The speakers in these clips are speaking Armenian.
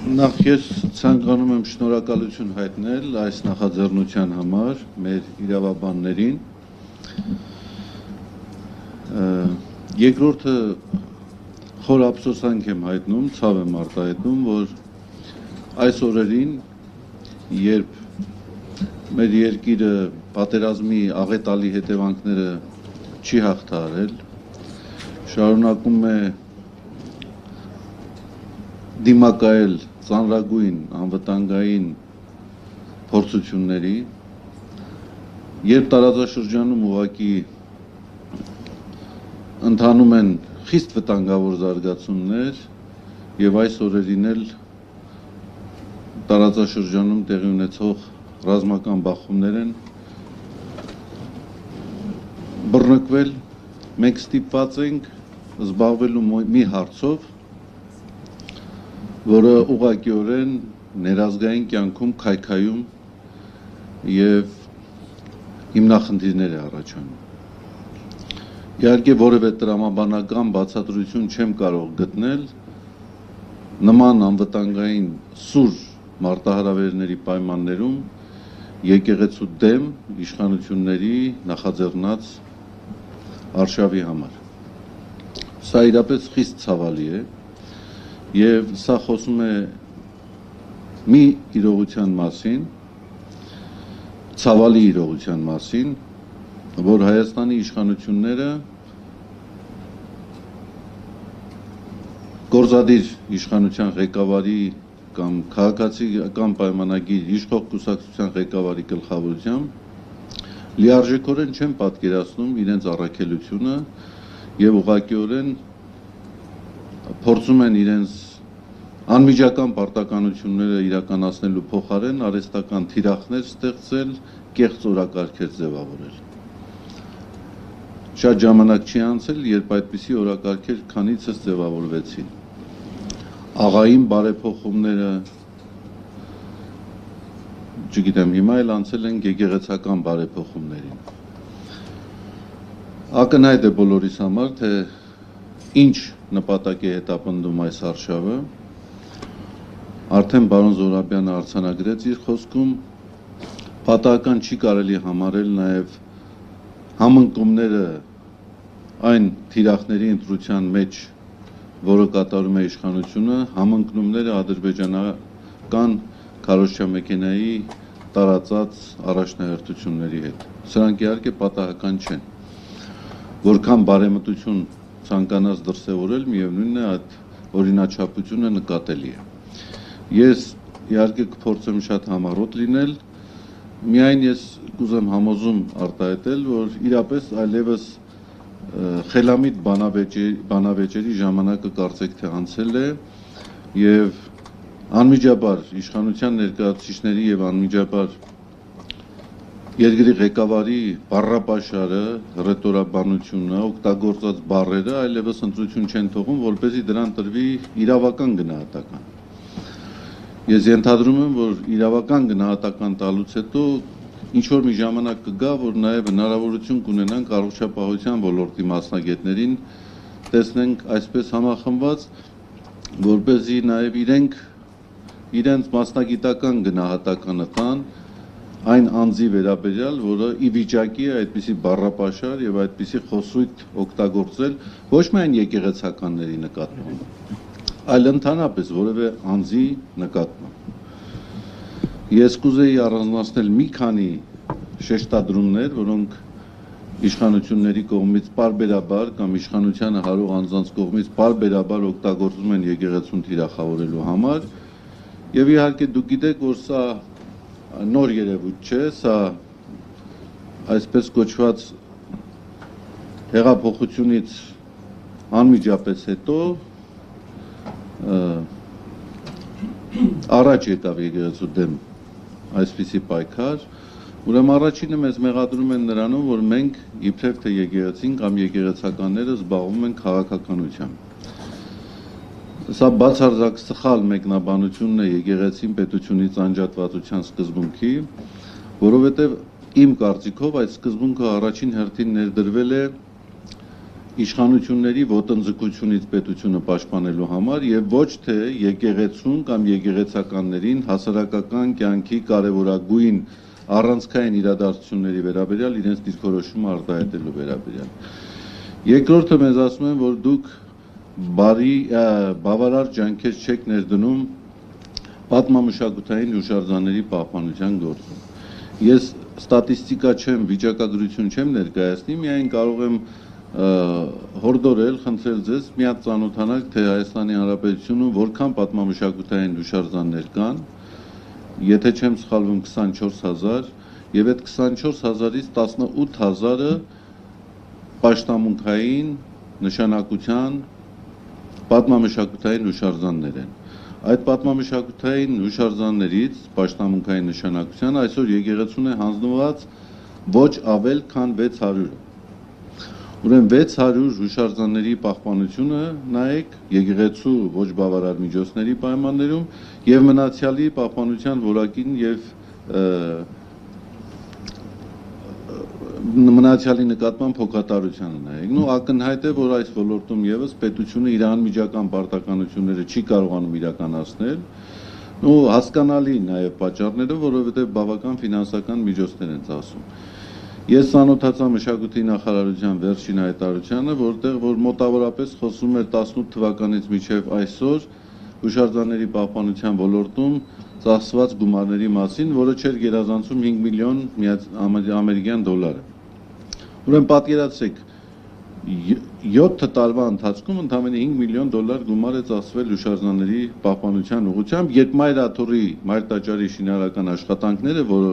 Նախ ես ցանկանում եմ շնորհակալություն հայտնել այս նախաձեռնության համար մեր իրավաբաններին։ Երկրորդը խոր ափսոսանք եմ հայտնում, ցավ եմ արտահայտում, որ այս օրերին, երբ մեր երկիրը պատերազմի աղետալի հետևանքները չի հաղթահարել, շարունակում է դիմակայել ծանրագույն անվտանգային փորձությունների, երբ տարածաշրջանում ուղղակի ընթանում են խիստ վտանգավոր զարգացումներ եւ այս օրերին էլ տարածաշրջանում տեղի ունեցող ռազմական բախումներ են բռնկվել, մենք ստիպված ենք զբաղվելու մի հարցով, որը ուղղակիորեն ներազգային կյանքում քայքայում եւ հիմնախնդիրներ է առաջանում։ Իհարկե որևէ տրամաբանական բացատրություն չեմ կարող գտնել նման անվտանգային սուր մարտահրավերների պայմաններում եկեղեցու դեմ իշխանությունների նախաձեռնած արշավի համար։ Սա իրապես խիստ ցավալի է եւ սա խոսում է մի իրողության մասին, ցավալի իրողության մասին, որ Հայաստանի իշխանությունները գործադիր իշխանության ղեկավարի կամ քաղաքացիական պայմանագիր իշխող կուսակցության ղեկավարի գլխավորությամբ լիարժեքորեն չեն պատկերացնում իրենց առաքելությունը եւ ուղղակիորեն փորձում են իրենց անմիջական պարտականությունները իրականացնելու փոխարեն արհեստական թիրախներ ստեղծել, կեղծ օրակարգեր ձևավորել։ Շատ ժամանակ չի անցել, երբ այդպիսի օրակարգեր քանիցս ձևավորվեցին։ Աղային բարեփոխումները, չգիտեմ, հիմա էլ անցել են եկեղեցական բարեփոխումներին։ Ակնհայտ է բոլորիս համար, թե ինչ նպատակ է հետապնդում այս արշավը, արդեն պարոն Զոհրաբյանը արձանագրեց իր խոսքում, պատահական չի կարելի համարել նաև համընկումները այն թիրախների ընտրության մեջ, որը կատարում է իշխանությունը, համընկնումները ադրբեջանական քարոզչամեքենայի տարածած առաջնահերթությունների հետ։ Սրանք իհարկե պատահական չեն, որքան բարեմտություն ցանկանաց դրսևորել, միևնույնն է այդ օրինաչափությունը նկատելի է։ Ես իհարկե կփորձեմ շատ համառոտ լինել, միայն ես կուզեմ համոզում արտահայտել, որ իրապես այլևս խելամիտ բանավեճերի ժամանակը կարծեք թե անցել է եւ անմիջաբար իշխանության ներկայացուցիչների եւ անմիջաբար երկրի ղեկավարի բառապաշարը, ռետորաբանությունը, օգտագործած բառերը այլևս ընտրություն չեն թողում, որպեսզի դրան տրվի իրավական գնահատական։ Ես ենթադրում եմ, որ իրավական գնահատական տալուց հետո ինչ որ մի ժամանակ կգա, որ նաև հնարավորություն կունենանք առողջապահության ոլորտի մասնագետներին տեսնենք այսպես համախմբված, որպեսզի նաև իրենց մասնագիտական գնահատականը տան այն անձի վերաբերյալ, որը ի վիճակի է այդպիսի բառապաշար եւ այդպիսի խոսույթ օգտագործել ոչ միայն եկեղեցականների նկատմամբ, այլ ընդհանրապես որևէ անձի նկատմամբ։ Ես կուզեի առանձնացնել մի քանի շեշտադրումներ, որոնք իշխանությունների կողմից պարբերաբար կամ իշխանությանը հարող անձանց կողմից պարբերաբար օգտագործվում են եկեղեցուն թիրախավորելու համար, եւ իհարկե դուք գիտեք, որ սա նոր երևույթ չէ, սա այսպես կոչված հեղափոխությունից անմիջապես հետո առաջ եկավ եկեղեցու դեմ այսպիսի պայքար, ուրեմն առաջինը մեզ մեղադրում են նրանում, որ մենք իբրև թե եկեղեցին կամ եկեղեցականները զբաղվում են քաղաքականությամբ։ Սա բացարձակ սխալ մեկնաբանությունն է եկեղեցին պետությունից անջատվածության սկզբունքի, որովհետև իմ կարծիքով այդ սկզբունքը առաջին հերթին ներդրվել է իշխանությունների ոտնձգությունից պետությունը պաշտպանելու համար եւ ոչ թե եկեղեցուն կամ եկեղեցականներին հասարակական կյանքի կարևորագույն առանցքային իրադարձությունների վերաբերյալ իրենց դիրքորոշումը արտահայտելու վերաբերյալ։ Երկրորդը մեզ ասում են, որ դուք բավարար ջանքեր չեք ներդնում պատմամշակութային հուշարձանների պահպանության գործում։ Ես ստատիստիկա չեմ, վիճակագրություն չեմ ներկայացնի, միայն կարող եմ հորդորել, խնդրել ձեզ միած ծանոթանալ, թե Հայաստանի Հանրապետությունում որքան պատմամշակութային հուշարձաններ կան, եթե չեմ սխալվում 24000, եւ այդ 24000-ից 18000-ը պաշտամունքային նշանակության պատմամշակութային հուշարձաններ են։ Այդ պատմամշակութային հուշարձաններից պաշտամունքային նշանակության այսօր եկեղեցուն է հանձնված ոչ ավել քան 600-ը։ Ուրեմն 600 հուշարձանների պահպանությունը նայեք եկեղեցու ոչ բավարար միջոցների պայմաններում եւ մնացյալի պահպանության որակին եւ մնացյալի նկատմամբ փոխատարությանը նայեք։ Նու ակնհայտ է, որ այս ոլորտում եւս պետությունը իր անմիջական պարտականությունները չի կարողանում իրականացնել։ Ու հասկանալի նաեւ պատճառները, որովհետեւ բավական ֆինանսական միջոցներ են ծախսում։ Ես ծանոթացա մշակույթի նախարարության վերջին հայտարարությանը, որտեղ որ մոտավորապես խոսում էր 18 թվականից մինչև այսօր հուշարձանների պահպանության ոլորտում ծախսված գումարների մասին, որը չէր գերազանցում 5 միլիոն ամերիկյան դոլար։ Ուրեմն պատկերացրեք 7 տարվա ընթացքում ընդամենը 5 միլիոն դոլար գումար է ծախսվել հուշարձանների պահպանության ուղղությամբ, երբ Մայր տաճարի շինարարական աշխատանքները, որը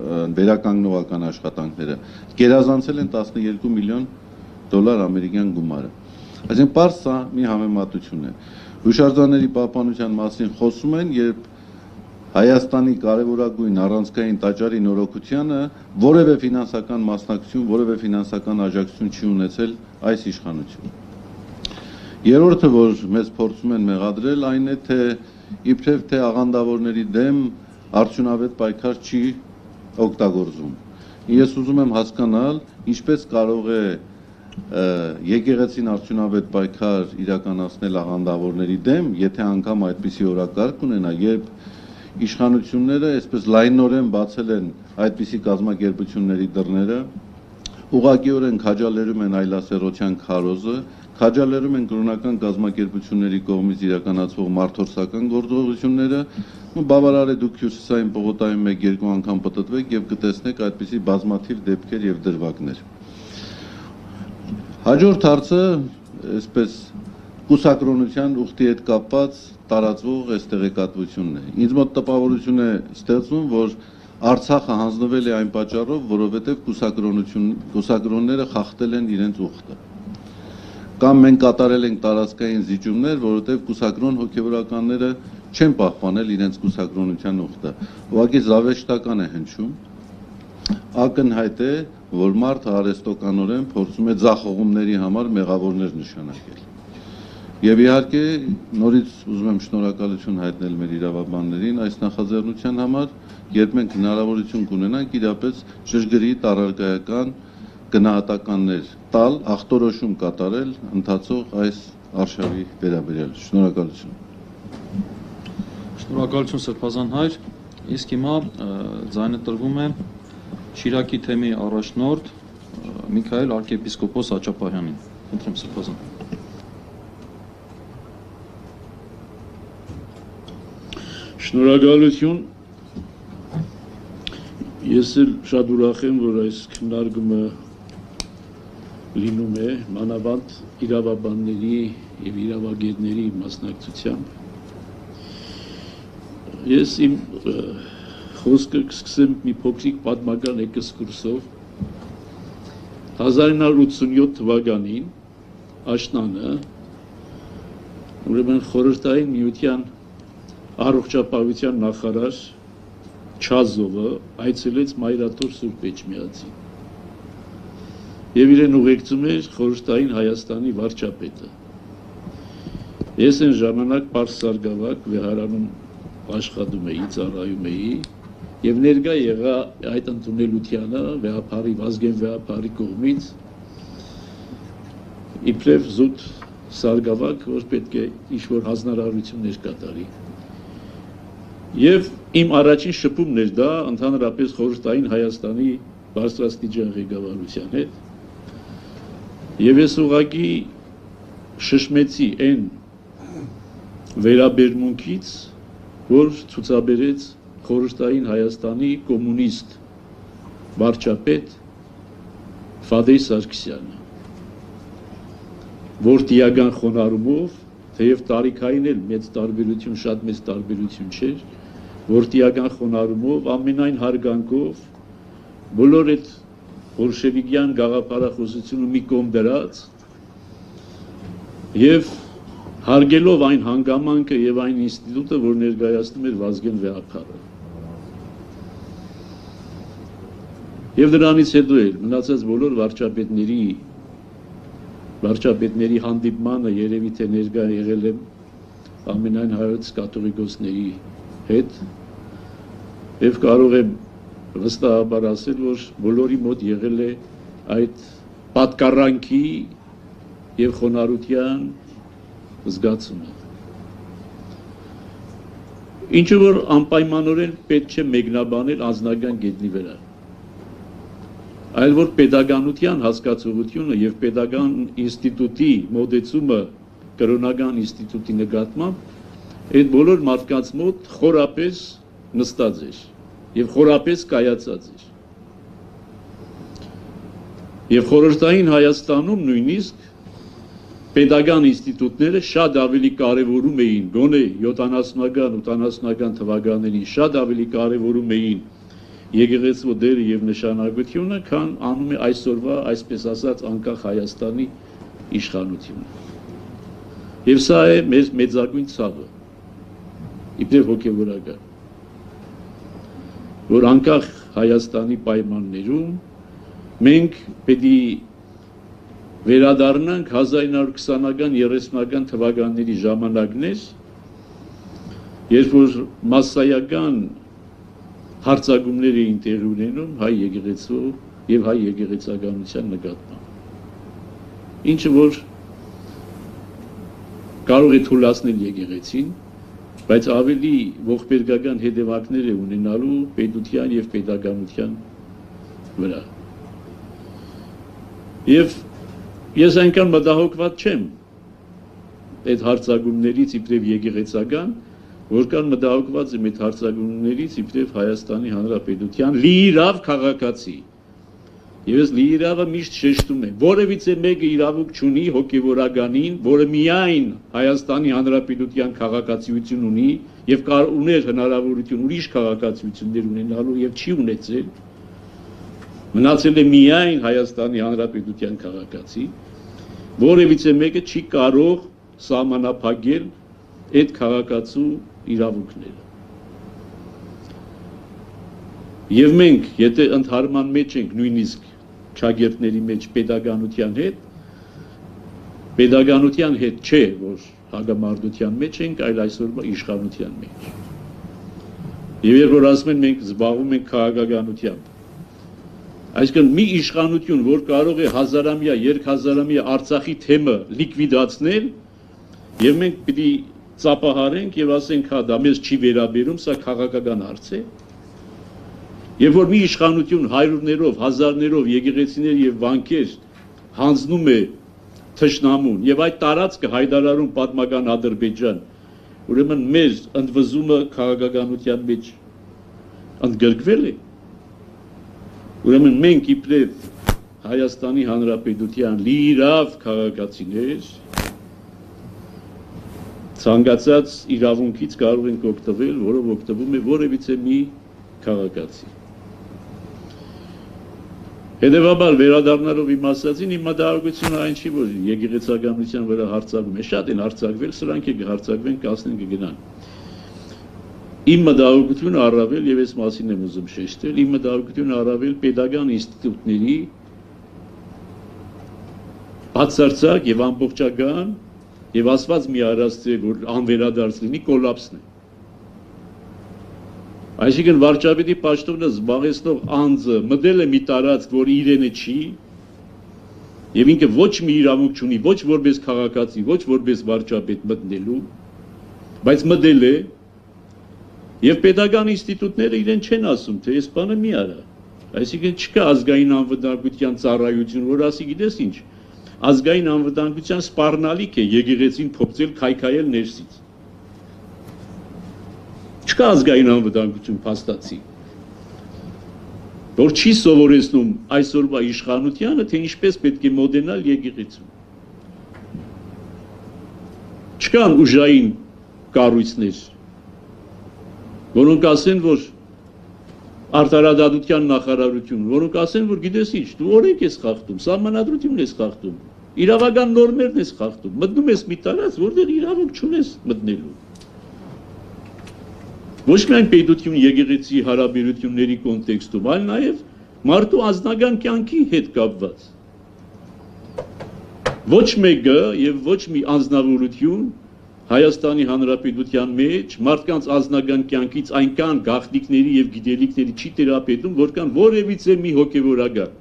վերականգնողական աշխատանքները գերազանցել են 12 միլիոն դոլար ամերիկյան գումարը։ Այսինքն պարզ սա մի համեմատություն է։ Հուշարձանների պահպանության մասին խոսում են, երբ Հայաստանի կարևորագույն առանցքային տաճարի նորոգությանը որևէ ֆինանսական մասնակցություն, որևէ ֆինանսական աջակցություն չի ունեցել այս իշխանությունը։ Երրորդը, որ մեզ փորձում են մեղադրել, այն է, թե իբրև թե աղանդավորների դեմ արդյունավետ պայքար չի օգտագործում։ Ես ուզում եմ հասկանալ, ինչպես կարող է եկեղեցին արդյունավետ պայքար իրականացնել աղանդավորների դեմ, եթե անգամ այդպիսի օրակարգ ունենա, երբ իշխանությունները այսպես լայնորեն բացել են այդպիսի կազմակերպությունների դռները, ուղղակիորեն քաջալերում են այլասերության քարոզը, քաջալերում են կրոնական կազմակերպությունների կողմից իրականացվող մարդորսական գործողությունները, ու բավարար է դուք Հյուսիսային պողոտայում 1-2 անգամ պտտվեք եւ կտեսնեք այդպիսի բազմաթիվ դեպքեր եւ դրվագներ։ Հաջորդ հարցը, այսպես կուսակրոնության ուխտի հետ կապված տարածվող այս տեղեկատվությունն է։ Ինձ մոտ տպավորություն է ստեղծվում, որ Արցախը հանձնվել է այն պատճառով, որովհետև կուսակրոնները խախտել են իրենց ուխտը։ Կամ մենք կատարել ենք տարածքային զիջումներ, որովհետև կուսակրոն հոգևորականները չեն պահպանել իրենց կուսակրոնության ուխտը։ Ուղղակի զավեշտական է հնչում։ Ակնհայտ է, որ մարդը արհեստականորեն փորձում է ձախողումների համար մեղավորներ նշանակել։ Եվ իհարկե նորից ուզում եմ շնորհակալություն հայտնել մեր իրավաբաններին այս նախաձեռնության համար, երբ մենք հնարավորություն կունենանք իրապես ճշգրիտ առարկայական գնահատականներ տալ, ախտորոշում կատարել ընթացող այս արշավի վերաբերյալ։ Շնորհակալություն։ Շնորհակալություն Սրբազան հայր։ Իսկ հիմա ձայնը տրվում է Շիրակի թեմի առաջնորդ Միքայել arczepiskopos Աճապահյանին։ Խնդրեմ Սրբազան։ Շնորհակալություն։ Ես էլ շատ ուրախ եմ, որ այս քննարկումը լինում է մանավանդ իրավաբանների եւ իրավագետների մասնակցությամբ։ Ես իմ խոսքը կսկսեմ մի փոքրիկ պատմական էքսկուրսով։ 1987 թվականին աշնանը ուրեմն խորհրդային միության առողջապահության նախարար Չազովը այցելեց Մայրաթոր Սուրբ Էջմիածին եւ իրեն ուղեկցում էր խորհրդային Հայաստանի վարչապետը։ Ես այն ժամանակ Պարս Սարգսակ վեհարանում աշխատում էի, ծառայում էի եւ ներկա եղա այդ ընդունելությանը վեհապարի Վազգեն վեհապարի կողմից իբրև զուտ սարգավակ, որ պետք է ինչ-որ հանձնարարություններ կատարի։ Եվ իմ առաջին շփումն էր դա ընդհանրապես խորհրդային Հայաստանի բարձրաստիճան ղեկավարության հետ։ Եվ ես ուղղակի շշմեցի այն վերաբերմունքից, որ ցուցաբերեց խորհրդային Հայաստանի կոմունիստ վարչապետ Ֆադեյ Սարգսյանը, որ տիական խոնարհումով, թեև տարիքային էլ մեծ տարբերություն, շատ մեծ տարբերություն չէր, որ տիական խոնարհումով, ամենայն հարգանքով, բոլոր այդ բոլշևիկյան գաղափարախոսությունը մի կողմ դրած եւ հարգելով այն հանգամանքը եւ այն ինստիտուտը, որ ներկայացնում էր Վազգեն Վեհափարը։ Եվ դրանից հետո էլ մնացած բոլոր վարչապետների հանդիպմանը երևի թե ներկա եղել եմ ամենայն հայոց կաթողիկոսների հետ եւ կարող եմ վստահաբար ասել, որ բոլորի մոտ եղել է այդ պատկառանքի եւ խոնարհության զգացումը։ Ինչու որ անպայմանորեն պետք չէ մեկնաբանել անձնական գետնի վրա, այլ որ պետականության հասկացողությունը եւ պետական ինստիտուտի մոդեցումը կրոնական ինստիտուտի նկատմամբ այդ բոլոր մարդկանց մոտ խորապես նստած էր եւ խորապես կայացած էր։ Եվ խորհրդային Հայաստանում նույնիսկ պետական ինստիտուտները շատ ավելի կարևորում էին, գոնե 70-ական, 80-ական թվականներին շատ ավելի կարևորում էին եկեղեցու դերը եւ նշանակությունը, քան անում է այսօրվա, այսպես ասած, անկախ Հայաստանի իշխանությունը։ Եվ սա է մեր մեծագույն ցավը, իբրև հոգեվորական, որ անկախ Հայաստանի պայմաններում մենք պետք է վերադառնանք 1920-ական, 30-ական թվականների ժամանակներ, երբ որ մասսայական հարցակումներ էին տեղի ունենում հայ եկեղեցու եւ հայ եկեղեցականության նկատմամբ։ Ինչը որ կարող է թույլատրել եկեղեցին, բայց ավելի ողբերգական հետևանքներ է ունենալու պետության եւ պետականության վրա։ Եվ ես այնքան մտահոգված չեմ այդ հարցակումներից իբրև եկեղեցական, որքան մտահոգված եմ այդ հարցակումներից իբրև Հայաստանի Հանրապետության լիիրավ քաղաքացի։ Եվ ես լիիրավը միշտ շեշտում եմ, որևիցե մեկը իրավունք չունի հոգևորականին, որը միայն Հայաստանի Հանրապետության քաղաքացիություն ունի եւ ուներ հնարավորություն ուրիշ քաղաքացիություններ ունենալու եւ չի ունեցել, մնացել է միայն Հայաստանի Հանրապետության քաղաքացի, որևիցե մեկը չի կարող սահմանափակել այդ քաղաքացու իրավունքները։ Եվ մենք, եթե ընդհարման մեջ ենք նույնիսկ ճագերտների մեջ պետականության հետ չէ, որ հագամարտության մեջ ենք, այլ այսօր իշխանության մեջ։ Եվ երբ որ ասում են մենք զբաղվում ենք քաղաքականությամբ, այսինքն մի իշխանություն, որ կարող է հազարամյա, երկհազարամյա Արցախի թեմը լիկվիդացնել, եւ մենք պիտի ծափահարենք եւ ասենք, հա, դա մեզ չի վերաբերում, սա քաղաքական հարց է։ Երբ որ մի իշխանություն հարյուրներով, հազարներով եկեղեցիներ եւ վանքեր հանձնում է թշնամուն եւ այդ տարածքը հայտարարում պատմական Ադրբեջան, ուրեմն մեր ընդվզումը քաղաքականության մեջ ընդգրկվել է։ Ուրեմն մենք իբրև Հայաստանի Հանրապետության լիիրավ քաղաքացիներ ցանկացած իրավունքից կարող ենք օգտվել, որով օգտվում է որևիցե մի քաղաքացի։ Հետևաբար վերադառնալով իմ ասածին, իմ մտահոգությունը այն չի, որ եկեղեցականության վրա հարձակվում է, շատ են հարձակվել, սրանք է կհարձակվեն, կասնեն կգնան։ Իմ մտահոգությունը առավել, եւ այս մասին եմ ուզում շեշտել, իմ մտահոգությունը առավել պետական ինստիտուտների բացարձակ եւ ամբողջական եւ ասված մի առաստրի, որ անվերադարձ լինի, կոլապսն է։ Այսինքն վարչապետի պաշտոնը զբաղեցնող անձը մտել է մի տարածք, որ իրենը չի, եւ ինքը ոչ մի իրավունք չունի ոչ որպես քաղաքացի, ոչ որպես վարչապետ մտնելու, բայց մտել է եւ պետական ինստիտուտները իրեն չեն ասում, թե այս բանը մի արա։ Այսինքն չկա ազգային անվտանգության ծառայություն, որ ասի գիտես ինչ, ազգային անվտանգության սպառնալիք է եկեղեցին փոխել քայքայել ներսից։ Չկա ազգային անվտանգություն փաստացի, որ չի սովորեցնում այսօրվա իշխանությանը, թե ինչպես պետք է մոդենալ եկեղեցուն։ Չկան ուժային կառույցներ, որոնք ասեն, որ արտարադատության նախարարություն, որոնք ասեն, որ գիտես ինչ, դու օրենք ես խախտում, սահմանադրությունն ես խախտում, իրավական նորմերն ես խախտում, մտնում ես մի տարած, որտեղ իրավունք չունես մտնելու։ Ոչ միայն պետություն եկեղեցի հարաբերությունների կոնտեքստում, այլ նաև մարդու անձնական կյանքի հետ կապված։ Ոչ մեկը եւ ոչ մի անձնավորություն Հայաստանի Հանրապետության մեջ մարդկանց անձնական կյանքից այնքան գաղտնիքների եւ գիտելիքների չի տիրապետում, որքան որևիցե մի հոգեվորական։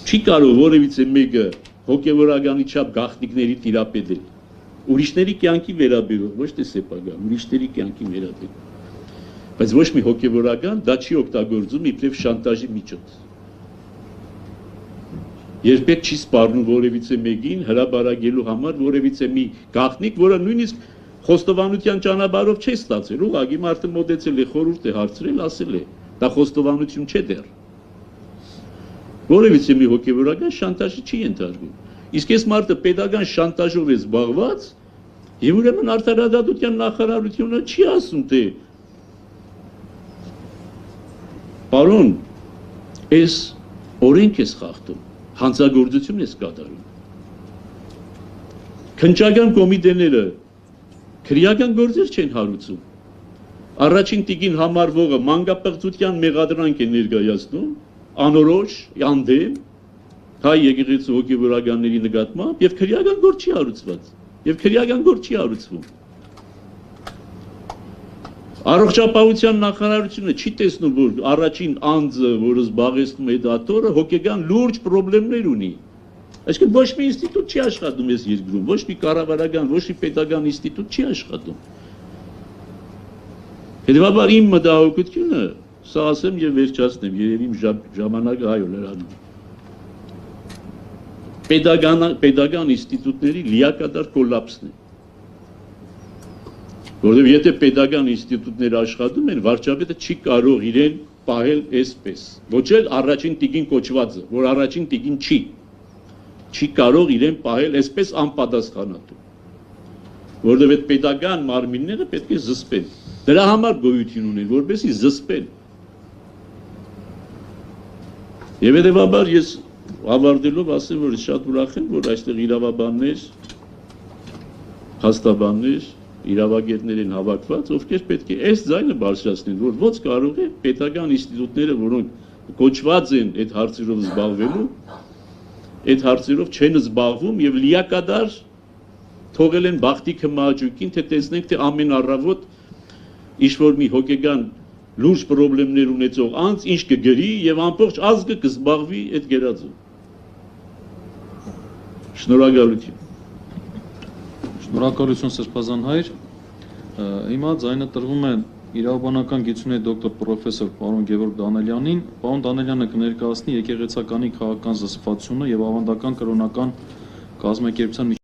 Չի կարող որևիցե մեկը հոգեվորականի չափ գաղտնիքների տիրապետել։ Ուրիշների կյանքի վերաբերող, ոչ թե սեփական, ուրիշների կյանքի վերաբերող։ Բայց ոչ մի հոգեվորական դա չի օգտագործում իբրև շանտաժի միջոց։ Երբեք չի սպառնում որևիցե մեկին հրաբարակելու համար որևիցե մի գաղտնիք, որը նույնիսկ խոստովանության ճանապարհով չի ստացել, ուղղակի մարդը մոտեցել է, խորհուրդ է հարցրել, ասել է, դա խոստովանություն չէ դեռ։ Որևիցե մի հոգեվորական շանտաժի չի ենթարկվում։ Իսկ այս մարդը պետական շանտաժով է զբաղված, եւ ուրեմն արտարադատության նախարարությունը չի ասում, թե պարոն, այս օրենք ես խախտում, հանցագործություն ես կատարում։ Քննչական կոմիտեները քրեական գործեր չեն հարուցում։ Առաջին տիկին համարվողը մանկապղծության մեղադրանք է ներկայացնում, անորոշ, անդեմ, հայ եկեղեցու հոգեվորականների նկատմամբ եւ քրեական գործ չի հարուցված, եւ քրեական գործ չի հարուցվում։ Առողջապահության նախարարությունը չի տեսնում, որ առաջին անձը, որը զբաղեցնում է դատորը, հոգեգան լուրջ խնդիրներ ունի։ Այսինքն ոչ մի ինստիտուտ չի աշխատում այս երկրում, ոչ մի կառավարական, ոչ մի պետական ինստիտուտ չի աշխատում։ Հետևաբար իմ մտահոգությունը, սա ասեմ եւ վերջացնեմ, երևի իմ ժամանակը այո լրանում։ Պետական ինստիտուտների լիակատար կոլապսն է։ Որովհետև եթե պետական ինստիտուտները աշխատում են, վարչապետը չի կարող իրեն պահել այսպես։ Ոչ էլ առաջին տիկին կոչվածը, որ առաջին տիկին չի կարող իրեն պահել այսպես անպատասխանատու։ Որովհետև այդ պետական մարմինները պետք է զսպեն։ Դրա համար գոյություն ունեն, որպեսզի զսպեն։ Եվ հետևաբար ես ավարտելով ասեմ, որ շատ ուրախ եմ, որ այստեղ իրավաբաններ, փաստաբաններ, իրավագետներ են հավաքված, ովքեր պետք է այս ձայնը բարձրացնեն, որ ոնց կարող է պետական ինստիտուտները, որոնք կոչված են այդ հարցերով զբաղվելու, այդ հարցերով չեն զբաղվում եւ լիակատար թողել են բախտի քմահաճույքին, թե տեսնենք, թե ամեն առավոտ ինչ-որ մի հոգեգան լուրջ խնդիրներ ունեցող անձ ինչ կգրի եւ ամբողջ ազգը կզբաղվի այդ գերածով։ Շնորհակալություն։ Շնորհակալություն Սրբազան հայր։ Հիմա ձայնը տրվում է իրավաբանական գիտությունների դոկտոր պրոֆեսոր պարոն Գևորգ Դանելյանին։ Պարոն Դանելյանը կներկայացնի եկեղեցականի քաղաքական զսպվածությունը եւ ավանդական կրոնական կազմակերպության